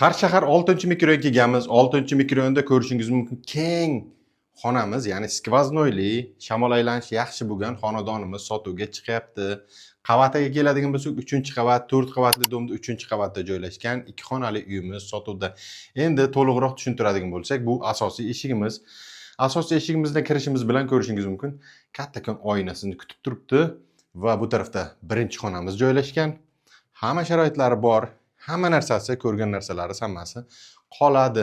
Qarshi shahar 6-mikroyonga kelganmiz. 6-mikrorayonda ko'rishingiz mumkin keng xonamiz, ya'ni skvoznoyli, shamol aylanishi yaxshi bo'lgan xonadonimiz sotuvga chiqyapti. Qavatiga keladigan bo'lsak, 3-qavat, 4 qavatli domda 3-qavatda joylashgan 2 xonali uyimiz sotuvda. Endi to'liqroq tushuntiradigan bo'lsak, bu asosiy eshigimiz. Asosiy eshigimizdan kirishimiz bilan ko'rishingiz mumkin, kattakon oynasini kutib turibdi va bu tarafda birinchi xonamiz joylashgan. Hamma sharoitlari bor. Hamma narsasi, ko'rgan narsalari hammasi qoladi.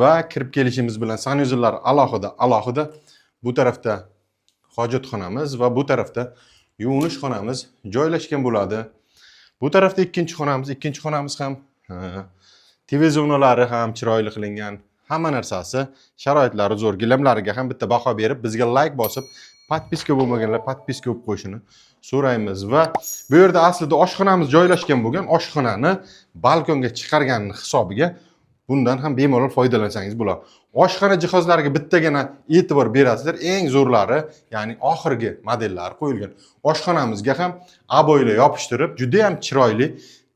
Va kirib kelishimiz bilan sanuzillar alohida. Bu tarafda hojatxonamiz va bu tarafda yuvinish xonamiz joylashgan bo'ladi. Bu tarafda ikkinchi xonamiz ham televizorlari ham chiroyli qilingan. Hamma narsasi, sharoitlari zo'r. Gilamlariga ham bitta baho berib, bizga like bosib, podpiska bo'lmaganlar podpiska bo'lib qo'yishini so'raymiz. Va bu yerda aslida oshxonamiz joylashgan bo'lgan, oshxonani balkonga chiqarganning hisobiga bundan ham bemalol foydalansangiz bo'ladi. Oshxona jihozlariga bittagina e'tibor berasizlar. Eng zo'rlari, ya'ni oxirgi modellar qo'yilgan. Oshxonamizga ham aboylar yopishtirib, juda ham chiroyli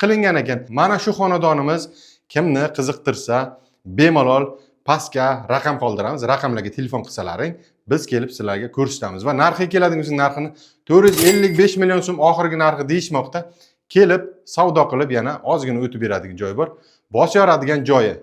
qilingan ekan. Mana shu xonadonimiz kimni qiziqtirsa, bemalol pastga raqam qoldiramiz. Raqamlarga telefon qilsalaring, biz kelib sizlarga ko'rsatamiz va narxiga keladigan narxini 455 million so'm oxirgi narxi deyishmoqda. Kelib savdo qilib yana ozgina o'tib beradigan joy bor. Bos yoradigan joyi